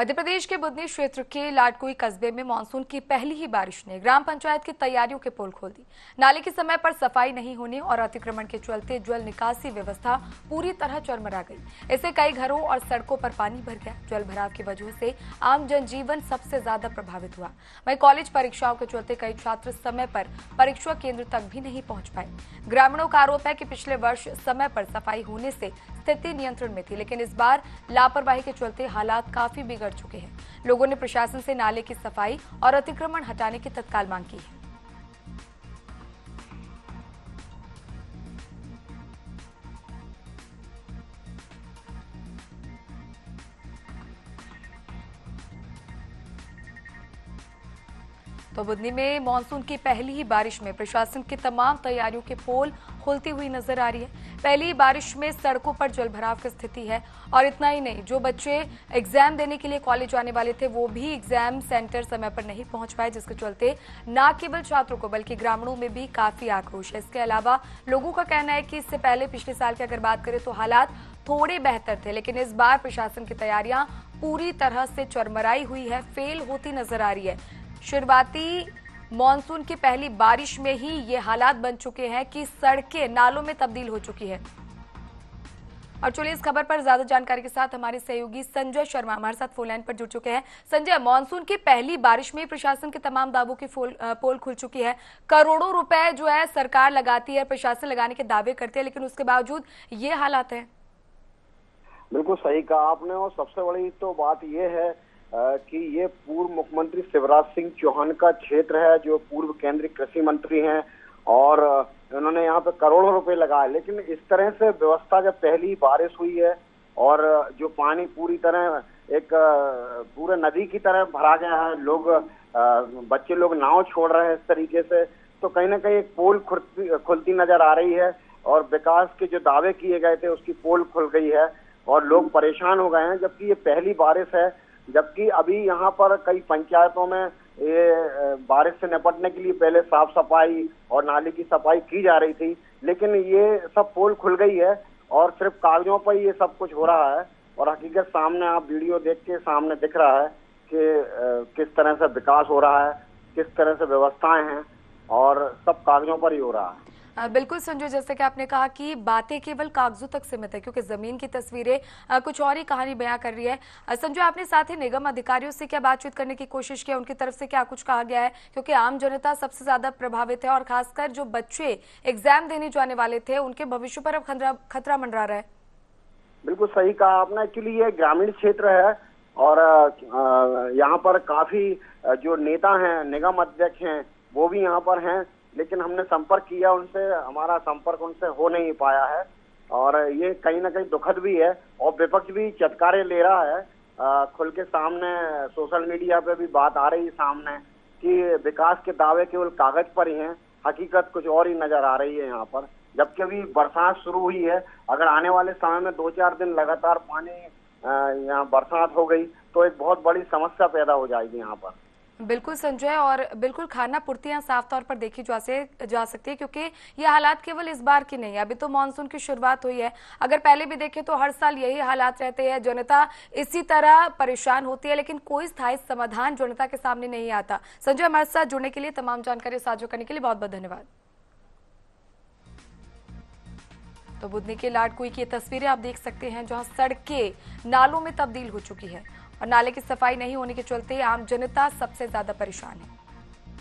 मध्य प्रदेश के बुदनी क्षेत्र के लाडकुई कस्बे में मानसून की पहली ही बारिश ने ग्राम पंचायत की तैयारियों के पोल खोल दी। नाले की समय पर सफाई नहीं होने और अतिक्रमण के चलते जल निकासी व्यवस्था पूरी तरह चरमरा गई। इससे कई घरों और सड़कों पर पानी भर गया। जल भराव की वजह से आम जनजीवन सबसे ज्यादा प्रभावित हुआ। वहीं कॉलेज परीक्षाओं के चलते कई छात्र समय पर परीक्षा केंद्र तक भी नहीं पहुंच पाए। ग्रामीणों का आरोप है कि पिछले वर्ष समय पर सफाई होने से स्थिति नियंत्रण में थी, लेकिन इस बार लापरवाही के चलते हालात काफी बिगड़ चुके हैं। लोगों ने प्रशासन से नाले की सफाई और अतिक्रमण हटाने की तत्काल मांग की है। तो बुदनी में मानसून की पहली ही बारिश में प्रशासन की तमाम तैयारियों के पोल खुलती हुई नजर आ रही है। पहली ही बारिश में सड़कों पर जलभराव की स्थिति है और इतना ही नहीं, जो बच्चे एग्जाम देने के लिए कॉलेज आने वाले थे वो भी एग्जाम सेंटर समय पर नहीं पहुंच पाए, जिसके चलते न केवल छात्रों को बल्कि ग्रामीणों में भी काफी आक्रोश है। इसके अलावा लोगों का कहना है कि इससे पहले पिछले साल की अगर बात करें तो हालात थोड़े बेहतर थे, लेकिन इस बार प्रशासन की तैयारियां पूरी तरह से चरमराई हुई है, फेल होती नजर आ रही है। शुरुआती मॉनसून की पहली बारिश में ही ये हालात बन चुके हैं कि सड़कें नालों में तब्दील हो चुकी है। और चलिए इस खबर पर ज्यादा जानकारी के साथ हमारे सहयोगी संजय शर्मा हमारे साथ फोन लाइन पर जुड़ चुके हैं। संजय, मॉनसून की पहली बारिश में प्रशासन के तमाम दावों की पोल खुल चुकी है। करोड़ों रुपए जो है सरकार लगाती है, प्रशासन लगाने के दावे करते हैं, लेकिन उसके बावजूद ये हालात है। बिल्कुल सही कहा आपने। और सबसे बड़ी तो बात यह है कि ये पूर्व मुख्यमंत्री शिवराज सिंह चौहान का क्षेत्र है, जो पूर्व केंद्रीय कृषि मंत्री हैं, और उन्होंने यहाँ पे करोड़ों रुपए लगाए। लेकिन इस तरह से व्यवस्था जब पहली बारिश हुई है और जो पानी पूरी तरह एक पूरे नदी की तरह भरा गया है, बच्चे लोग नाव छोड़ रहे हैं इस तरीके से, तो कहीं ना कहीं एक पोल खुलती नजर आ रही है और विकास के जो दावे किए गए थे उसकी पोल खुल गई है और लोग परेशान हो गए हैं। जबकि ये पहली बारिश है, जबकि अभी यहाँ पर कई पंचायतों में ये बारिश से निपटने के लिए पहले साफ सफाई और नाली की सफाई की जा रही थी, लेकिन ये सब पोल खुल गई है और सिर्फ कागजों पर ये सब कुछ हो रहा है। और हकीकत सामने, आप वीडियो देख के सामने दिख रहा है कि किस तरह से विकास हो रहा है, किस तरह से व्यवस्थाएं हैं, और सब कागजों पर ही हो रहा है। बिल्कुल संजय, जैसे कि आपने कहा कि बातें केवल कागजों तक सीमित है, क्योंकि जमीन की तस्वीरें कुछ और ही कहानी बयां कर रही है। संजय, आपने साथ ही निगम अधिकारियों से क्या बातचीत करने की कोशिश की, उनकी तरफ से क्या कुछ कहा गया है, क्योंकि आम जनता सबसे ज्यादा प्रभावित है और खासकर जो बच्चे एग्जाम देने जाने वाले थे उनके भविष्य पर अब खतरा मंडरा रहा है। बिल्कुल सही कहा आपने। एक्चुअली ये ग्रामीण क्षेत्र है और यहाँ पर काफी जो नेता हैं, निगम अध्यक्ष हैं, वो भी यहाँ पर हैं, लेकिन हमने संपर्क किया उनसे, हमारा संपर्क उनसे हो नहीं पाया है। और ये कहीं ना कहीं दुखद भी है और विपक्ष भी चटकारे ले रहा है। खुल के सामने सोशल मीडिया पे भी बात आ रही है सामने कि विकास के दावे केवल कागज पर ही हैं, हकीकत कुछ और ही नजर आ रही है यहाँ पर। जबकि अभी बरसात शुरू हुई है, अगर आने वाले समय में 2-4 दिन लगातार पानी यहाँ बरसात हो गई तो एक बहुत बड़ी समस्या पैदा हो जाएगी यहाँ पर। बिल्कुल संजय, और बिल्कुल खाना पूर्तियां साफ तौर पर देखी जा सकती है, क्योंकि ये हालात केवल इस बार की नहीं है। अभी तो मानसून की शुरुआत हुई है, अगर पहले भी देखें तो हर साल यही हालात रहते हैं, जनता इसी तरह परेशान होती है, लेकिन कोई स्थायी समाधान जनता के सामने नहीं आता। संजय, हमारे साथ जुड़ने के लिए, तमाम जानकारी साझा करने के लिए बहुत बहुत धन्यवाद। तो बुदनी के लाडकुई की तस्वीरें आप देख सकते हैं, जहां सड़कें नालों में तब्दील हो चुकी है और नाले की सफाई नहीं होने के चलते आम जनता सबसे ज्यादा परेशान है।